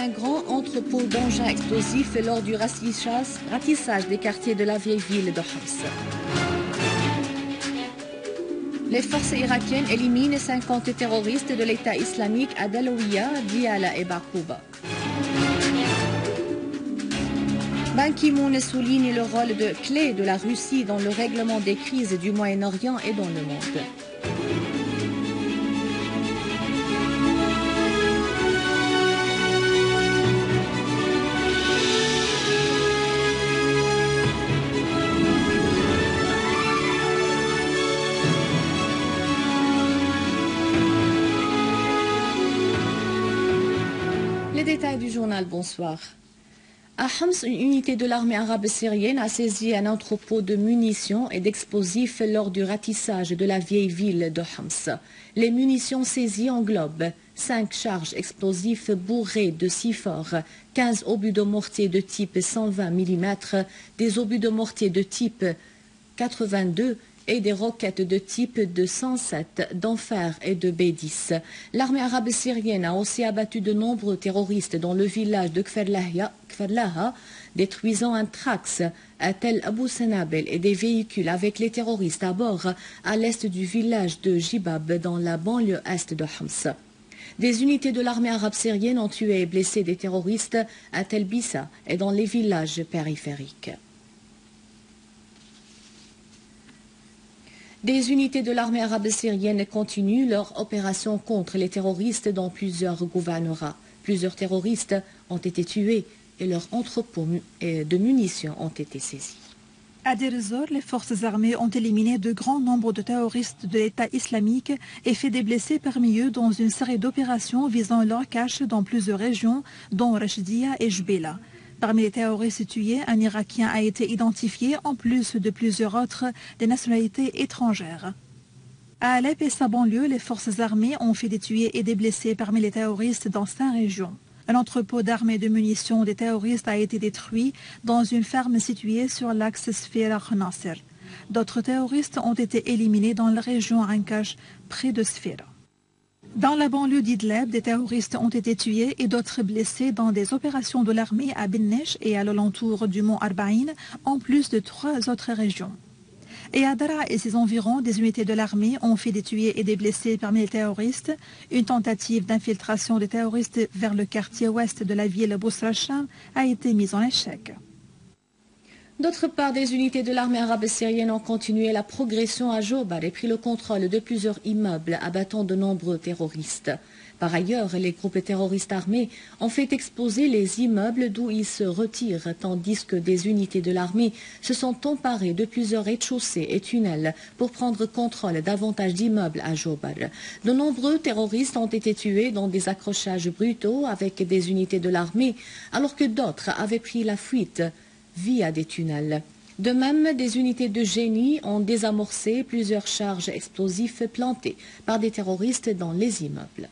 un grand entrepôt d'engins explosifs lors du ratissage des quartiers de la vieille ville de Homs. Les forces irakiennes éliminent 50 terroristes de l'État islamique à Dalawiya, Diyala et Barkouba. Ban Ki-moon souligne le rôle clé de la Russie dans le règlement des crises du Moyen-Orient et dans le monde. Les détails du journal, bonsoir. À Homs, une unité de l'armée arabe syrienne a saisi un entrepôt de munitions et d'explosifs lors du ratissage de la vieille ville de Homs. Les munitions saisies englobent 5 charges explosifs bourrées de Sifor, 15 obus de mortier de type 120 mm, des obus de mortier de type 82 et des roquettes de type de 107 d'Enfer et de B-10. L'armée arabe syrienne a aussi abattu de nombreux terroristes dans le village de Kferlaha, détruisant un Trax à Tel Abou Senabel et des véhicules avec les terroristes à bord à l'est du village de Jibab dans la banlieue est de Homs. Des unités de l'armée arabe syrienne ont tué et blessé des terroristes à Tel Bissa et dans les villages périphériques. Des unités de l'armée arabe syrienne continuent leur opération contre les terroristes dans plusieurs gouvernorats. Plusieurs terroristes ont été tués et leurs entrepôts de munitions ont été saisis. À Deir ez-Zor, les forces armées ont éliminé de grands nombres de terroristes de l'État islamique et fait des blessés parmi eux dans une série d'opérations visant leur cache dans plusieurs régions, dont Rachdia et Jbela. Parmi les terroristes tués, un Irakien a été identifié, en plus de plusieurs autres des nationalités étrangères. À Alep et sa banlieue, les forces armées ont fait des tués et des blessés parmi les terroristes dans 5 régions. Un entrepôt d'armes et de munitions des terroristes a été détruit dans une ferme située sur l'axe Sfera-Nasser. D'autres terroristes ont été éliminés dans la région Ankash, près de Sfera. Dans la banlieue d'Idleb, des terroristes ont été tués et d'autres blessés dans des opérations de l'armée à Bennesh et à l'alentour du mont Arbaïn, en plus de 3 autres régions. Et à Dara et ses environs, des unités de l'armée ont fait des tués et des blessés parmi les terroristes. Une tentative d'infiltration des terroristes vers le quartier ouest de la ville Bousra-Cham a été mise en échec. D'autre part, des unités de l'armée arabe syrienne ont continué la progression à Jobar et pris le contrôle de plusieurs immeubles, abattant de nombreux terroristes. Par ailleurs, les groupes terroristes armés ont fait exploser les immeubles d'où ils se retirent, tandis que des unités de l'armée se sont emparées de plusieurs rez-de-chaussée et tunnels pour prendre contrôle davantage d'immeubles à Jobar. De nombreux terroristes ont été tués dans des accrochages brutaux avec des unités de l'armée, alors que d'autres avaient pris la fuite via des tunnels. De même, des unités de génie ont désamorcé plusieurs charges explosives plantées par des terroristes dans les immeubles.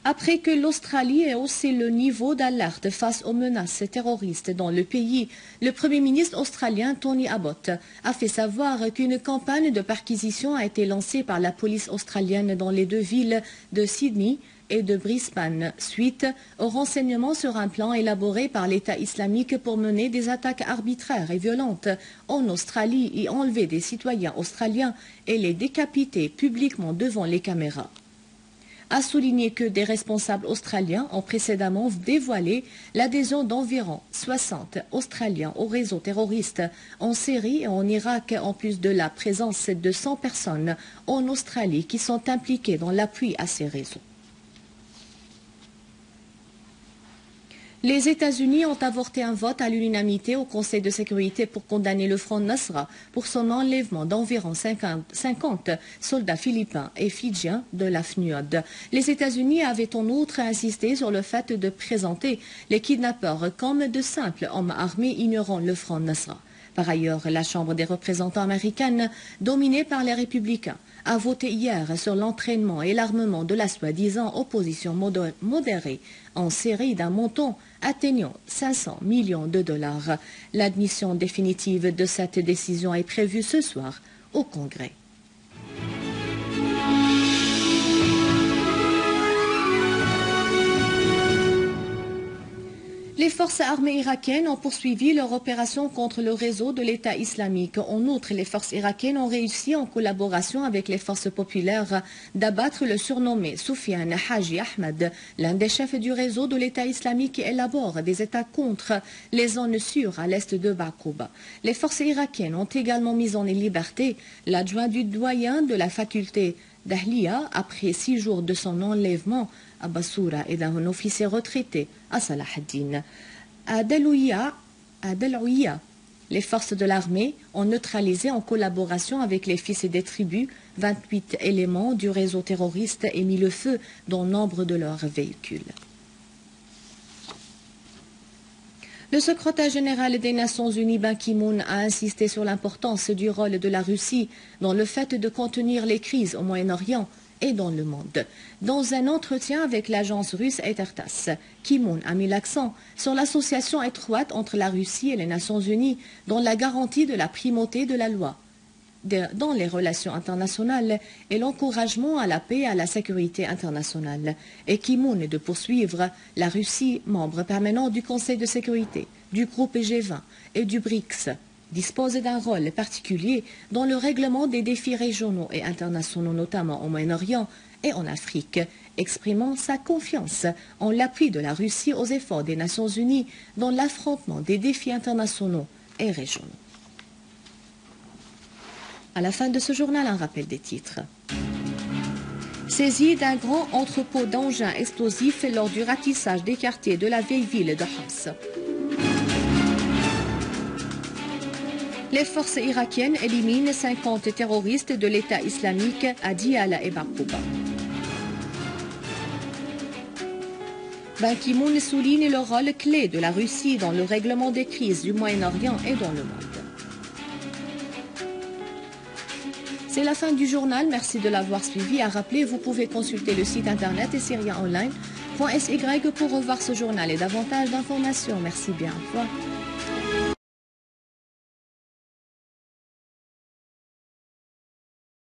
Après que l'Australie ait haussé le niveau d'alerte face aux menaces terroristes dans le pays, le Premier ministre australien Tony Abbott a fait savoir qu'une campagne de perquisition a été lancée par la police australienne dans les 2 villes de Sydney et de Brisbane, suite aux renseignements sur un plan élaboré par l'État islamique pour mener des attaques arbitraires et violentes en Australie et enlever des citoyens australiens et les décapiter publiquement devant les caméras. A souligné que des responsables australiens ont précédemment dévoilé l'adhésion d'environ 60 Australiens au réseau terroriste en Syrie et en Irak, en plus de la présence de 100 personnes en Australie qui sont impliquées dans l'appui à ces réseaux. Les États-Unis ont avorté un vote à l'unanimité au Conseil de sécurité pour condamner le Front Nusra pour son enlèvement d'environ 50 soldats philippins et fidjiens de la FNUAD. Les États-Unis avaient en outre insisté sur le fait de présenter les kidnappeurs comme de simples hommes armés ignorant le Front Nusra. Par ailleurs, la Chambre des représentants américaine, dominée par les républicains, a voté hier sur l'entraînement et l'armement de la soi-disant opposition modérée en Syrie d'un montant atteignant 500 millions de dollars. L'admission définitive de cette décision est prévue ce soir au Congrès. Les forces armées irakiennes ont poursuivi leur opération contre le réseau de l'État islamique. En outre, les forces irakiennes ont réussi, en collaboration avec les forces populaires, d'abattre le surnommé Soufiane Haji Ahmed, l'un des chefs du réseau de l'État islamique qui élabore des États contre les zones sûres à l'est de Baqouba. Les forces irakiennes ont également mis en liberté l'adjoint du doyen de la faculté d'Ahliya après 6 jours de son enlèvement à Bassoura et d'un officier retraité à Salah ad-Din. À Delouia, les forces de l'armée ont neutralisé en collaboration avec les fils des tribus 28 éléments du réseau terroriste et mis le feu dans nombre de leurs véhicules. Le secrétaire général des Nations Unies, Ban Ki-moon, a insisté sur l'importance du rôle de la Russie dans le fait de contenir les crises au Moyen-Orient et dans le monde. Dans un entretien avec l'agence russe Etertas, Ki-moon a mis l'accent sur l'association étroite entre la Russie et les Nations Unies dans la garantie de la primauté de la loi dans les relations internationales et l'encouragement à la paix et à la sécurité internationale. Et Ki-moon est de poursuivre la Russie, membre permanent du Conseil de sécurité, du groupe G20 et du BRICS, dispose d'un rôle particulier dans le règlement des défis régionaux et internationaux, notamment au Moyen-Orient et en Afrique, exprimant sa confiance en l'appui de la Russie aux efforts des Nations Unies dans l'affrontement des défis internationaux et régionaux. À la fin de ce journal, un rappel des titres. Saisie d'un grand entrepôt d'engins explosifs lors du ratissage des quartiers de la vieille ville de Homs. Les forces irakiennes éliminent 50 terroristes de l'État islamique à Diyala et Baqouba. Ban Ki-moon souligne le rôle clé de la Russie dans le règlement des crises du Moyen-Orient et dans le monde. C'est la fin du journal, merci de l'avoir suivi. À rappeler, vous pouvez consulter le site internet syriaonline.sy pour revoir ce journal et davantage d'informations. Merci bien, au revoir.